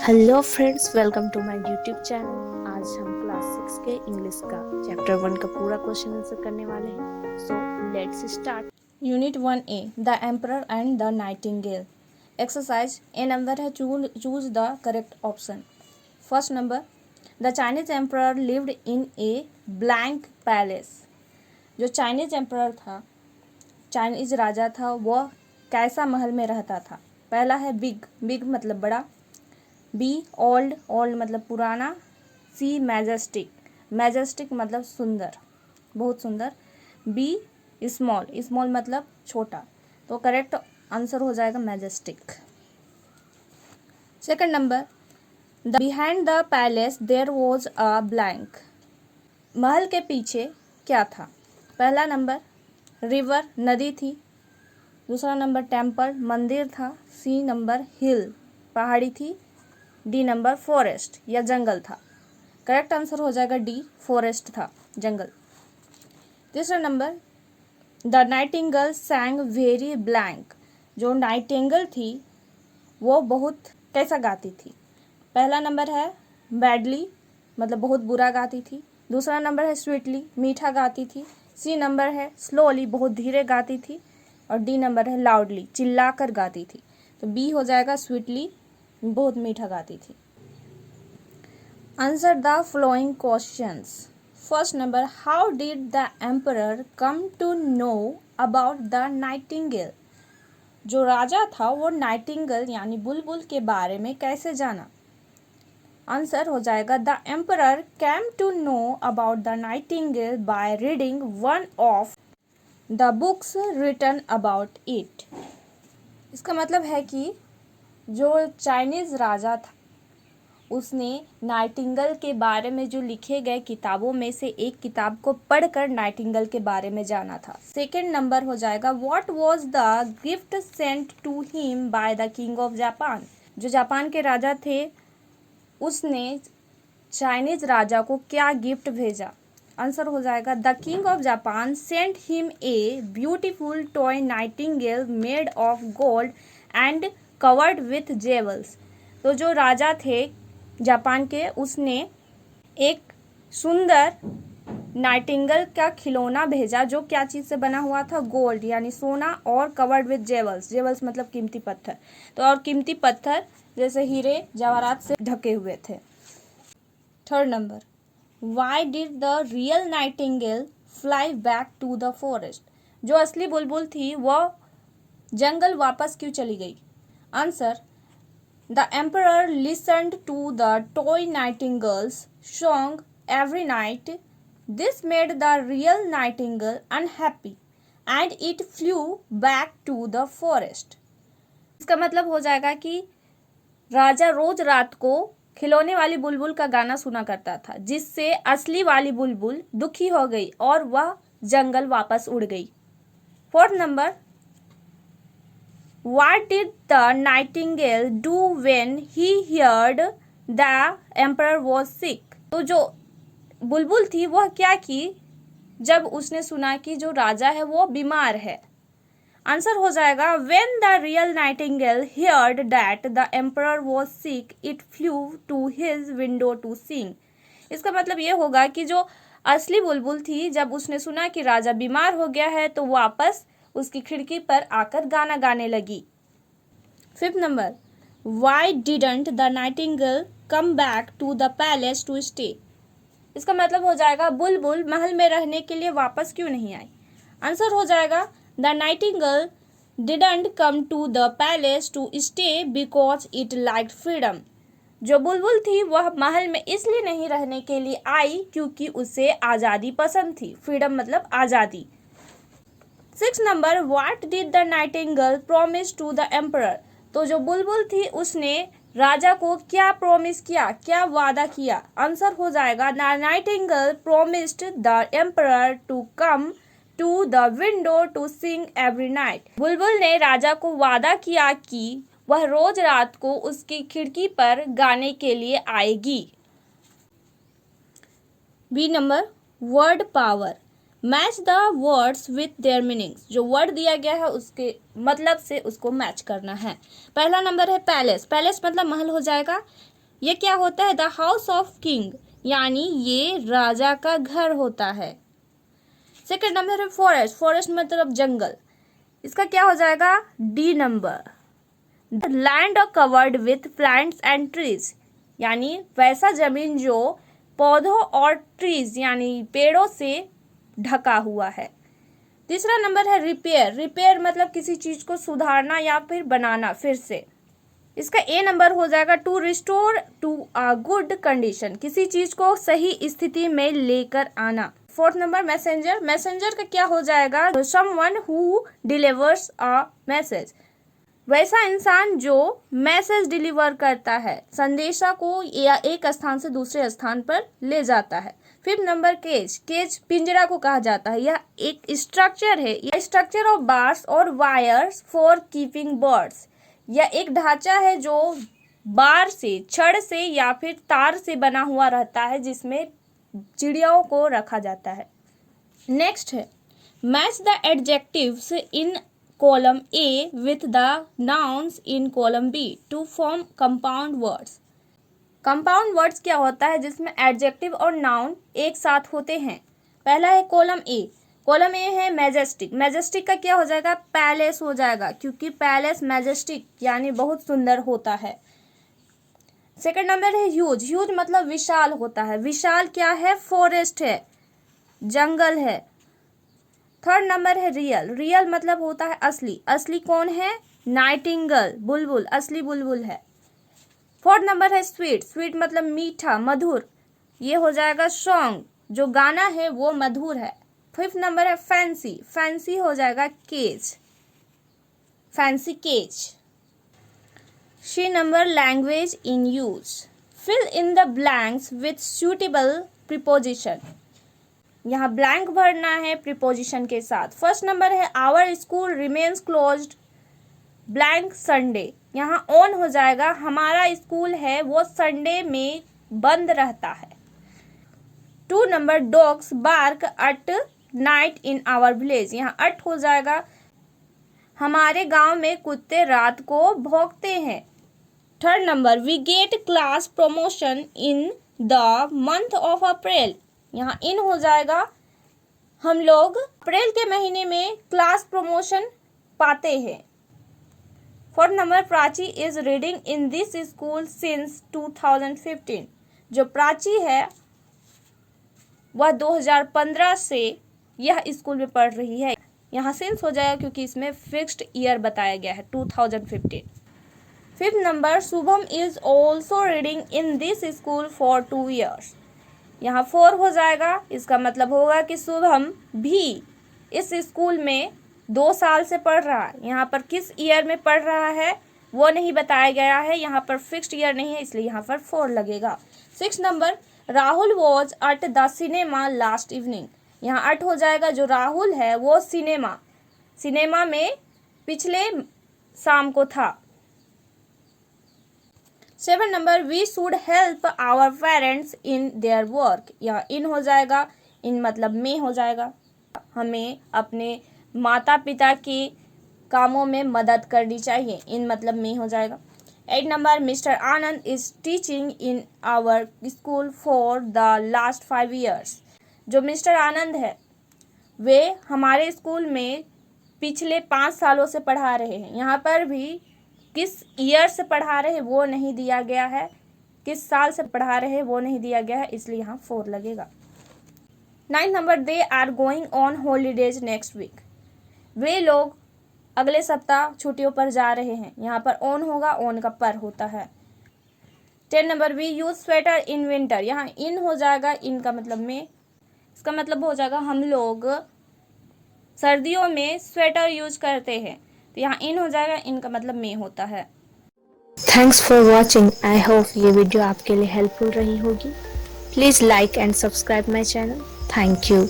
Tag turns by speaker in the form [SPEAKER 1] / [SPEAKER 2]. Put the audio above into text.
[SPEAKER 1] Hello friends, welcome to my YouTube channel. आज हम class 6 के इंग्लिश का चैप्टर 1 का पूरा क्वेश्चन आंसर करने वाले हैं। So let's start. Unit 1A, the emperor and the nightingale. Exercise A number है, choose the correct option. First number, the Chinese emperor lived in a blank palace. जो Chinese emperor था, Chinese राजा था, वह कैसा महल में रहता था? पहला है बिग, बिग मतलब बड़ा। बी ओल्ड, ओल्ड मतलब पुराना। सी मैजेस्टिक, मैजेस्टिक मतलब सुंदर, बहुत सुंदर। बी स्मॉल, स्मॉल मतलब छोटा। तो करेक्ट आंसर हो जाएगा majestic. Second number, the behind the palace there was a blank. महल के पीछे क्या था? पहला नंबर रिवर, नदी थी। दूसरा नंबर टेम्पल, मंदिर था। सी नंबर हिल, पहाड़ी थी। डी नंबर फॉरेस्ट या जंगल था। करेक्ट आंसर हो जाएगा डी, फॉरेस्ट था, जंगल। तीसरा number, the Nightingale सैंग very blank. जो नाइटिंगेल थी वो बहुत कैसा गाती थी? पहला नंबर है बैडली, मतलब बहुत बुरा गाती थी। दूसरा नंबर है स्वीटली, मीठा गाती थी। सी नंबर है स्लोली, बहुत धीरे गाती थी। और डी नंबर है लाउडली, चिल्लाकर गाती थी। तो बी हो जाएगा स्वीटली, बहुत मीठा गाती थी। Answer the flowing questions. First number, how did the emperor come to know about the nightingale. जो राजा था वो नाइटिंगेल यानी बुलबुल के बारे में कैसे जाना? आंसर हो जाएगा the emperor came to know about the nightingale by reading one of the books written about it. इसका मतलब है कि जो चाइनीज राजा था उसने नाइटिंगेल के बारे में जो लिखे गए किताबों में से एक किताब को पढ़कर नाइटिंगेल के बारे में जाना था। सेकंड नंबर हो जाएगा what was the gift sent to him by the king of Japan. जो जापान के राजा थे उसने चाइनीज राजा को क्या गिफ्ट भेजा? आंसर हो जाएगा the king of Japan sent him a beautiful toy Nightingale made of gold and covered with jewels. तो जो राजा थे जापान के, उसने एक सुंदर नाइटिंगेल का खिलौना भेजा जो क्या चीज़ से बना हुआ था? गोल्ड यानी सोना, और कवर्ड विथ जेवल्स, जेवल्स मतलब कीमती पत्थर। तो और कीमती पत्थर जैसे हीरे जवाहरात से ढके हुए थे। Third number, why did the real nightingale fly back to the forest. जो असली बुलबुल थी वह जंगल वापस क्यों चली गई? Answer, the emperor listened to the toy nightingale's song every night. This made the real nightingale unhappy and it flew back to the forest. इसका मतलब हो जाएगा कि राजा रोज रात को खिलौने वाली बुलबुल का गाना सुना करता था, जिससे असली वाली बुलबुल दुखी हो गई और वह जंगल वापस उड़ गई। Fourth number, What did the nightingale do when he heard the emperor was sick? तो जो बुलबुल थी वह क्या की जब उसने सुना कि जो राजा है वो बीमार है? आंसर हो जाएगा When the real nightingale heard that the emperor was sick, it flew to his window to sing. इसका मतलब ये होगा कि जो असली बुलबुल थी, जब उसने सुना कि राजा बीमार हो गया है तो वापस उसकी खिड़की पर आकर गाना गाने लगी। Fifth number, why didn't the nightingale come back to the palace to stay. इसका मतलब हो जाएगा बुलबुल महल में रहने के लिए वापस क्यों नहीं आई? आंसर हो जाएगा the nightingale didn't come to the palace to stay because it liked freedom. जो बुलबुल थी वह महल में इसलिए नहीं रहने के लिए आई क्योंकि उसे आज़ादी पसंद थी। फ्रीडम मतलब आज़ादी। Six number, what did the nightingale promise to the emperor. तो जो बुलबुल थी उसने राजा को क्या प्रॉमिस किया, क्या वादा किया? आंसर हो जाएगा the nightingale promised the emperor to come to the window to sing every night. बुलबुल ने राजा को वादा किया कि वह रोज रात को उसकी खिड़की पर गाने के लिए आएगी। B number, word power, match the words with their meanings. जो वर्ड दिया गया है उसके मतलब से उसको मैच करना है। पहला नंबर है पैलेस, पैलेस मतलब महल हो जाएगा। ये क्या होता है? द हाउस ऑफ किंग, यानी ये राजा का घर होता है। सेकंड नंबर है फॉरेस्ट। फॉरेस्ट मतलब जंगल, इसका क्या हो जाएगा? D number. Land covered with plants and trees, यानी वैसा जमीन जो पौधों और ट्रीज यानी पेड़ों से ढका हुआ है। तीसरा नंबर है रिपेयर। रिपेयर मतलब किसी चीज को सुधारना या फिर बनाना फिर से, इसका ए नंबर हो जाएगा। To restore to a good condition, किसी चीज को सही स्थिति में लेकर आना। Fourth number messenger. मैसेंजर का क्या हो जाएगा? Someone who delivers a message, वैसा इंसान जो मैसेज डिलीवर करता है, संदेशा को या एक स्थान से दूसरे स्थान पर ले जाता है। Fifth number cage. केज पिंजरा को कहा जाता है। यह एक स्ट्रक्चर है, स्ट्रक्चर ऑफ बार्स और वायर्स फॉर कीपिंग बर्ड्स, यह एक ढांचा है जो बार से, छड़ से या फिर तार से बना हुआ रहता है, जिसमें चिड़ियाओं को रखा जाता है। नेक्स्ट है match the adjectives in column A with the nouns in column B to form compound words. Compound words क्या होता है? जिसमें एडजेक्टिव और नाउन एक साथ होते हैं। पहला है कॉलम ए। कॉलम ए है मैजेस्टिक। मैजेस्टिक का क्या हो जाएगा? पैलेस हो जाएगा, क्योंकि पैलेस मैजेस्टिक यानी बहुत सुंदर होता है। सेकंड नंबर है ह्यूज। ह्यूज मतलब विशाल होता है। विशाल क्या है? फॉरेस्ट है, जंगल है। थर्ड नंबर है रियल। रियल मतलब होता है असली। असली कौन है? नाइटिंगेल, बुलबुल, असली बुलबुल है। फोर्थ नंबर है स्वीट। स्वीट मतलब मीठा, मधुर, ये हो जाएगा सॉन्ग, जो गाना है वो मधुर है। फिफ्थ नंबर है फैंसी। फैंसी हो जाएगा cage, fancy cage. C number language in use. Fill in the blanks with suitable preposition, यहाँ ब्लैंक भरना है प्रीपोजिशन के साथ। फर्स्ट नंबर है our school remains closed blank Sunday, यहाँ ऑन हो जाएगा, हमारा स्कूल है वो संडे में बंद रहता है। Two number dogs bark at night in our village, यहाँ अट हो जाएगा, हमारे गांव में कुत्ते रात को भौंकते हैं। Third number we get class promotion in the month of April, यहाँ इन हो जाएगा, हम लोग अप्रैल के महीने में क्लास प्रमोशन पाते हैं। Fourth number Prachi is reading in this school since 2015, जो प्राची है वह 2015 से यह स्कूल में पढ़ रही है, यहाँ सिंस हो जाएगा क्योंकि इसमें फिक्स्ड ईयर बताया गया है 2015। Fifth number Shubham is also reading in this school for 2 years, यहाँ 4 हो जाएगा, इसका मतलब होगा कि शुभम भी इस स्कूल में 2 साल से पढ़ रहा है। यहाँ पर किस ईयर में पढ़ रहा है वो नहीं बताया गया है, यहाँ पर फिक्स्ड ईयर नहीं है, इसलिए यहाँ पर 4 लगेगा। 6 number Rahul was at the cinema last evening, यहाँ 8 हो जाएगा, जो राहुल है वो सिनेमा में पिछले शाम को था। 7 number we should help our parents in their work, यहाँ इन हो जाएगा, इन मतलब में हो जाएगा, हमें अपने माता पिता के कामों में मदद करनी चाहिए, इन मतलब में हो जाएगा। 8 number mister Anand is teaching in our school for the last 5 years, जो मिस्टर आनंद है वे हमारे स्कूल में पिछले 5 सालों से पढ़ा रहे हैं, यहाँ पर भी किस ईयर से पढ़ा रहे हैं वो नहीं दिया गया है, किस साल से पढ़ा रहे हैं वो नहीं दिया गया है, इसलिए यहाँ 4 लगेगा। 9 number they are going on holidays next week, वे लोग अगले सप्ताह छुट्टियों पर जा रहे हैं, यहाँ पर ऑन होगा, ऑन का पर होता है। 10 number we use sweater in winter, यहाँ इन हो जाएगा, इन का मतलब में, इसका मतलब हो जाएगा हम लोग सर्दियों में स्वेटर यूज करते हैं, तो यहाँ इन हो जाएगा, इनका मतलब में होता है।
[SPEAKER 2] Thanks for watching. I hope ये वीडियो आपके लिए हेल्पफुल रही होगी। Please like and subscribe my channel. Thank you.